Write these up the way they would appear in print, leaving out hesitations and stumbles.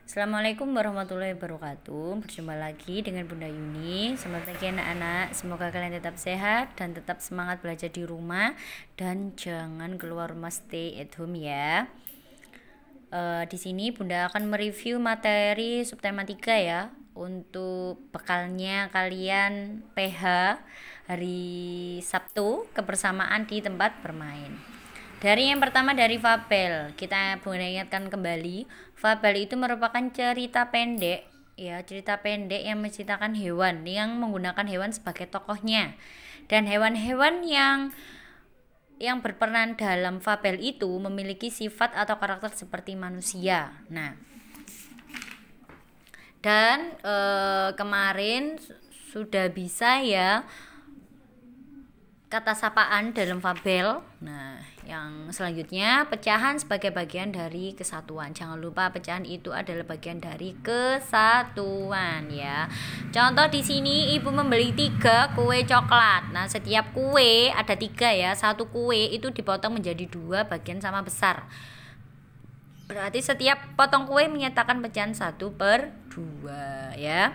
Assalamualaikum warahmatullahi wabarakatuh. Berjumpa lagi dengan Bunda Yuni. Selamat pagi anak-anak. Semoga kalian tetap sehat dan tetap semangat belajar di rumah dan jangan keluar rumah, stay at home ya. Di sini Bunda akan mereview materi subtema 3 ya, untuk bekalnya kalian PH hari Sabtu, kebersamaan di tempat bermain. Dari yang pertama dari fabel, kita ingatkan kembali, fabel itu merupakan cerita pendek ya, cerita pendek yang menceritakan hewan yang menggunakan hewan sebagai tokohnya. Dan hewan-hewan yang berperan dalam fabel itu memiliki sifat atau karakter seperti manusia. Nah, dan kemarin sudah bisa ya kata sapaan dalam fabel. Nah, yang selanjutnya pecahan sebagai bagian dari kesatuan. Jangan lupa pecahan itu adalah bagian dari kesatuan ya. Contoh di sini ibu membeli 3 kue coklat. Nah, setiap kue ada 3 ya. Satu kue itu dipotong menjadi 2 bagian sama besar. Berarti setiap potong kue menyatakan pecahan 1/2 ya.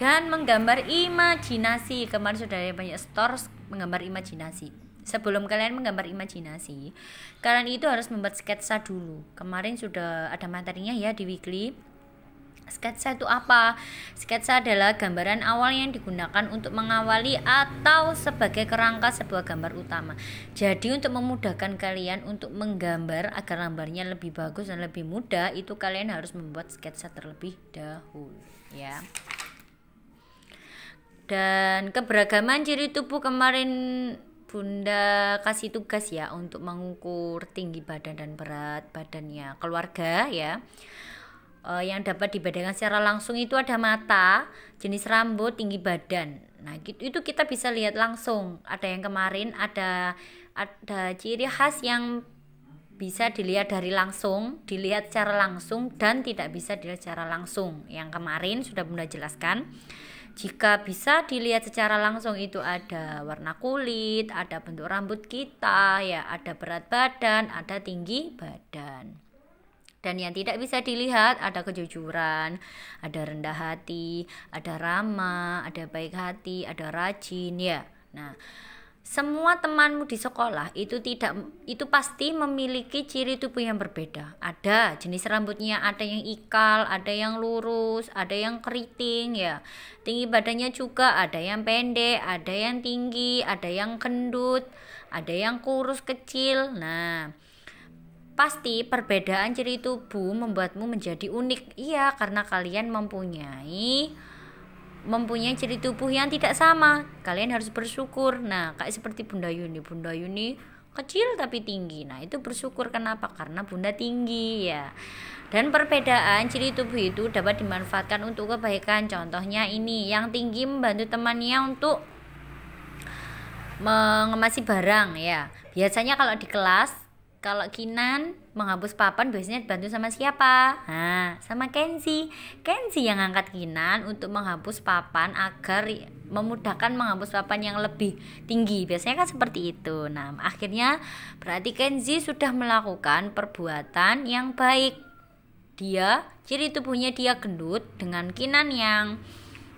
Dan menggambar imajinasi. Kemarin sudah ada banyak store menggambar imajinasi. Sebelum kalian menggambar imajinasi, kalian itu harus membuat sketsa dulu. Kemarin sudah ada materinya ya di weekly. Sketsa itu apa? Sketsa adalah gambaran awal yang digunakan untuk mengawali atau sebagai kerangka sebuah gambar utama. Jadi untuk memudahkan kalian untuk menggambar agar gambarnya lebih bagus dan lebih mudah, itu kalian harus membuat sketsa terlebih dahulu ya. Dan keberagaman ciri tubuh kemarin Bunda kasih tugas ya untuk mengukur tinggi badan dan berat badannya keluarga ya. Yang dapat dibedakan secara langsung itu ada mata, jenis rambut, tinggi badan. Nah, itu kita bisa lihat langsung. Ada yang kemarin ada ciri khas yang bisa dilihat dari langsung, dilihat secara langsung dan tidak bisa dilihat secara langsung. Yang kemarin sudah Bunda jelaskan. Jika bisa dilihat secara langsung itu ada warna kulit, ada bentuk rambut kita, ya, ada berat badan, ada tinggi badan. Dan yang tidak bisa dilihat ada kejujuran, ada rendah hati, ada ramah, ada baik hati, ada rajin ya. Nah, semua temanmu di sekolah itu pasti memiliki ciri tubuh yang berbeda. Ada jenis rambutnya, ada yang ikal, ada yang lurus, ada yang keriting ya. Tinggi badannya juga ada yang pendek, ada yang tinggi, ada yang gendut, ada yang kurus kecil. Nah, pasti perbedaan ciri tubuh membuatmu menjadi unik. Iya, karena kalian mempunyai ciri tubuh yang tidak sama. Kalian harus bersyukur. Nah, kayak seperti Bunda Yuni kecil tapi tinggi. Nah, itu bersyukur. Kenapa? Karena Bunda tinggi ya. Dan perbedaan ciri tubuh itu dapat dimanfaatkan untuk kebaikan. Contohnya ini, yang tinggi membantu temannya untuk mengemasi barang ya. Biasanya kalau di kelas, kalau Kinan menghapus papan biasanya dibantu sama siapa? Nah, sama Kenzi yang angkat Kinan untuk menghapus papan agar memudahkan menghapus papan yang lebih tinggi. Biasanya kan seperti itu. Nah, akhirnya berarti Kenzi sudah melakukan perbuatan yang baik. Ciri tubuhnya dia gendut dengan Kinan yang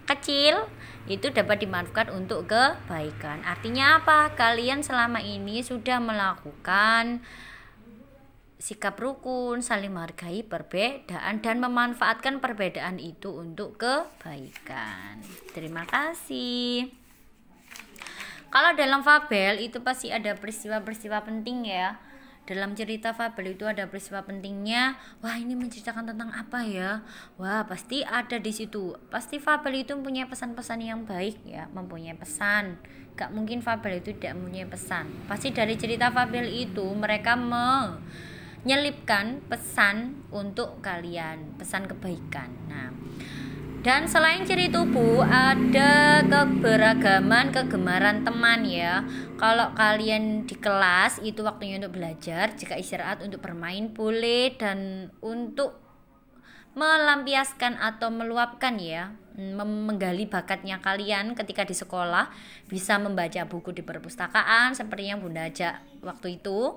kecil itu dapat dimanfaatkan untuk kebaikan. Artinya apa? Kalian selama ini sudah melakukan sikap rukun, saling menghargai perbedaan dan memanfaatkan perbedaan itu untuk kebaikan. Terima kasih. Kalau dalam fabel itu pasti ada peristiwa-peristiwa penting ya. Dalam cerita fabel itu ada peristiwa pentingnya. Wah, ini menceritakan tentang apa ya? Wah, pasti ada di situ. Pasti fabel itu mempunyai pesan-pesan yang baik ya, mempunyai pesan. Gak mungkin fabel itu tidak mempunyai pesan. Pasti dari cerita fabel itu mereka menyelipkan pesan untuk kalian, pesan kebaikan. Nah, dan selain ciri tubuh ada keberagaman kegemaran teman ya. Kalau kalian di kelas itu waktunya untuk belajar, jika istirahat untuk bermain boleh, dan untuk melampiaskan atau meluapkan ya, menggali bakatnya kalian ketika di sekolah, bisa membaca buku di perpustakaan seperti yang Bunda ajak waktu itu.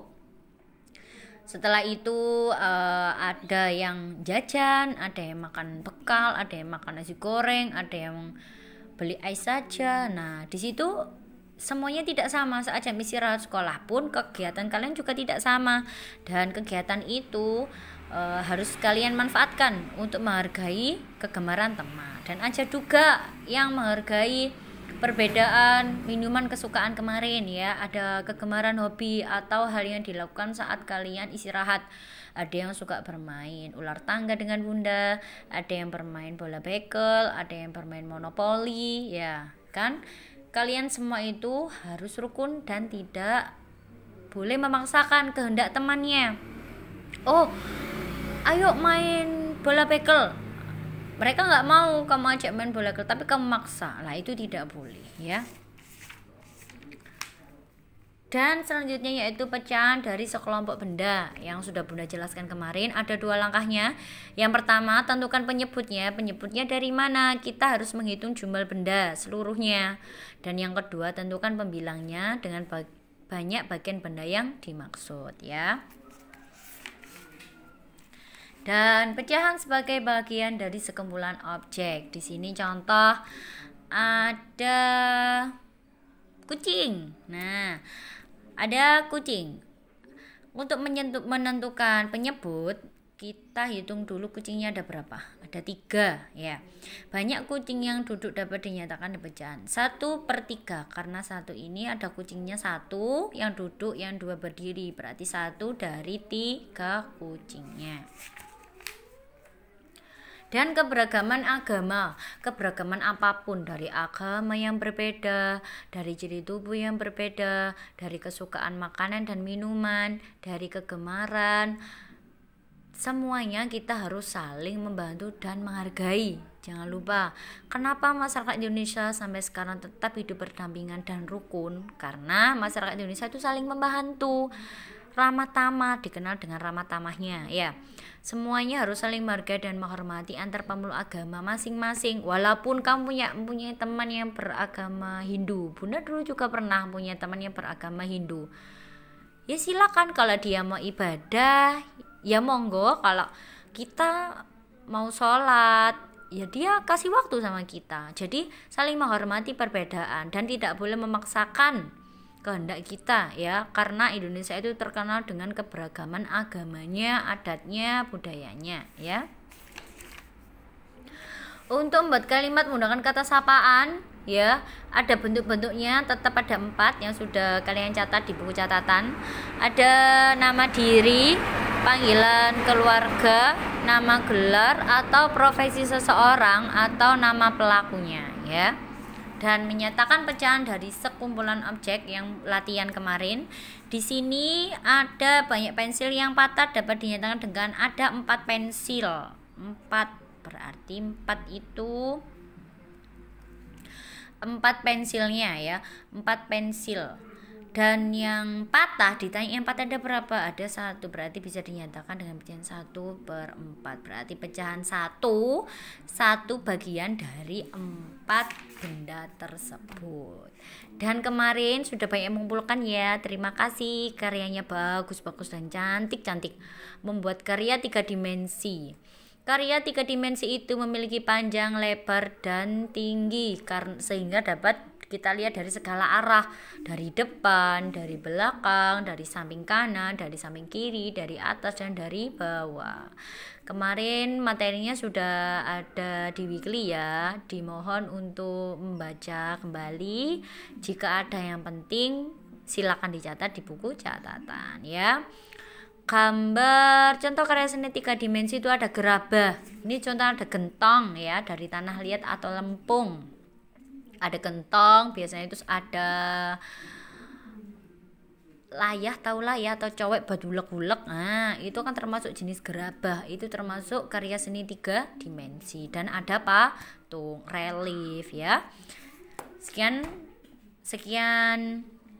Setelah itu ada yang jajan, ada yang makan bekal, ada yang makan nasi goreng, ada yang beli ais saja. Nah, di situ semuanya tidak sama. Saat jam istirahat sekolah pun kegiatan kalian juga tidak sama. Dan kegiatan itu harus kalian manfaatkan untuk menghargai kegemaran teman. Dan ajak juga yang menghargai perbedaan minuman kesukaan kemarin ya. Ada kegemaran hobi atau hal yang dilakukan saat kalian istirahat. Ada yang suka bermain ular tangga dengan bunda, ada yang bermain bola bekel, ada yang bermain monopoli ya kan. Kalian semua itu harus rukun dan tidak boleh memaksakan kehendak temannya. Oh, ayo main bola bekel, mereka nggak mau kamu ajak main bola bekel tapi kamu maksa, lah itu tidak boleh ya. Dan selanjutnya yaitu pecahan dari sekelompok benda yang sudah bunda jelaskan kemarin. Ada 2 langkahnya. Yang pertama, tentukan penyebutnya. Penyebutnya dari mana? Kita harus menghitung jumlah benda seluruhnya. Dan yang kedua, tentukan pembilangnya dengan banyak bagian benda yang dimaksud ya. Dan pecahan sebagai bagian dari sekumpulan objek. Di sini contoh ada kucing. Nah, ada kucing. Untuk menentukan penyebut, kita hitung dulu kucingnya ada berapa. Ada 3 ya. Banyak kucing yang duduk dapat dinyatakan pecahan 1/3. Karena 1 ini ada kucingnya 1 yang duduk, yang 2 berdiri. Berarti 1 dari 3 kucingnya. Dan keberagaman agama, keberagaman apapun, dari agama yang berbeda, dari ciri tubuh yang berbeda, dari kesukaan makanan dan minuman, dari kegemaran, semuanya kita harus saling membantu dan menghargai. Jangan lupa, kenapa masyarakat Indonesia sampai sekarang tetap hidup berdampingan dan rukun? Karena masyarakat Indonesia itu saling membantu. Ramah tamah, dikenal dengan ramah tamahnya ya. Semuanya harus saling menghargai dan menghormati antar pemeluk agama masing-masing. Walaupun kamu punya teman yang beragama Hindu, bunda dulu juga pernah punya teman yang beragama Hindu. Ya silakan, kalau dia mau ibadah ya monggo. Kalau kita mau sholat ya dia kasih waktu sama kita. Jadi saling menghormati perbedaan dan tidak boleh memaksakan kehendak kita ya, karena Indonesia itu terkenal dengan keberagaman agamanya, adatnya, budayanya ya. Untuk membuat kalimat menggunakan kata sapaan ya, ada bentuk-bentuknya, tetap ada 4 yang sudah kalian catat di buku catatan. Ada nama diri, panggilan keluarga, nama gelar atau profesi seseorang atau nama pelakunya ya. Dan menyatakan pecahan dari sekumpulan objek yang latihan kemarin. Di sini ada banyak pensil yang patah, dapat dinyatakan dengan ada 4 pensil. 4 berarti 4 itu 4 pensilnya ya, 4 pensil. Dan yang patah, ditanya yang patah ada berapa? Ada 1, berarti bisa dinyatakan dengan pecahan 1/4. Berarti pecahan 1 bagian dari 4 benda tersebut. Dan kemarin sudah banyak mengumpulkan ya. Terima kasih, karyanya bagus-bagus dan cantik-cantik. Membuat karya 3 dimensi. Karya 3 dimensi itu memiliki panjang, lebar, dan tinggi sehingga dapat kita lihat dari segala arah, dari depan, dari belakang, dari samping kanan, dari samping kiri, dari atas dan dari bawah. Kemarin materinya sudah ada di weekly ya. Dimohon untuk membaca kembali. Jika ada yang penting silakan dicatat di buku catatan ya. Gambar contoh karya seni 3 dimensi itu ada gerabah. Ini contoh ada gentong ya, dari tanah liat atau lempung. Ada gentong, biasanya itu ada layah, tahu layah atau cowek badulek-bulek. Nah, itu kan termasuk jenis gerabah. Itu termasuk karya seni 3 dimensi. Dan ada patung, relief ya. Sekian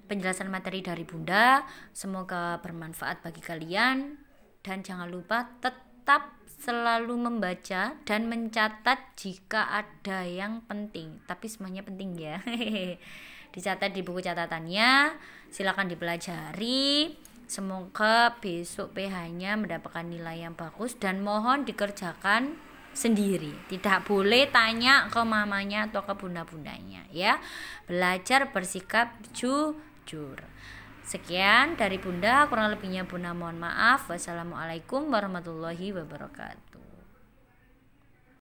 penjelasan materi dari Bunda. Semoga bermanfaat bagi kalian. Dan jangan lupa tetap selalu membaca dan mencatat jika ada yang penting, tapi semuanya penting ya. Dicatat di buku catatannya, silakan dipelajari. Semoga besok PH-nya mendapatkan nilai yang bagus dan mohon dikerjakan sendiri. Tidak boleh tanya ke mamanya atau ke bunda-bundanya ya. Belajar bersikap jujur. Sekian dari Bunda, kurang lebihnya Bunda mohon maaf. Wassalamualaikum warahmatullahi wabarakatuh.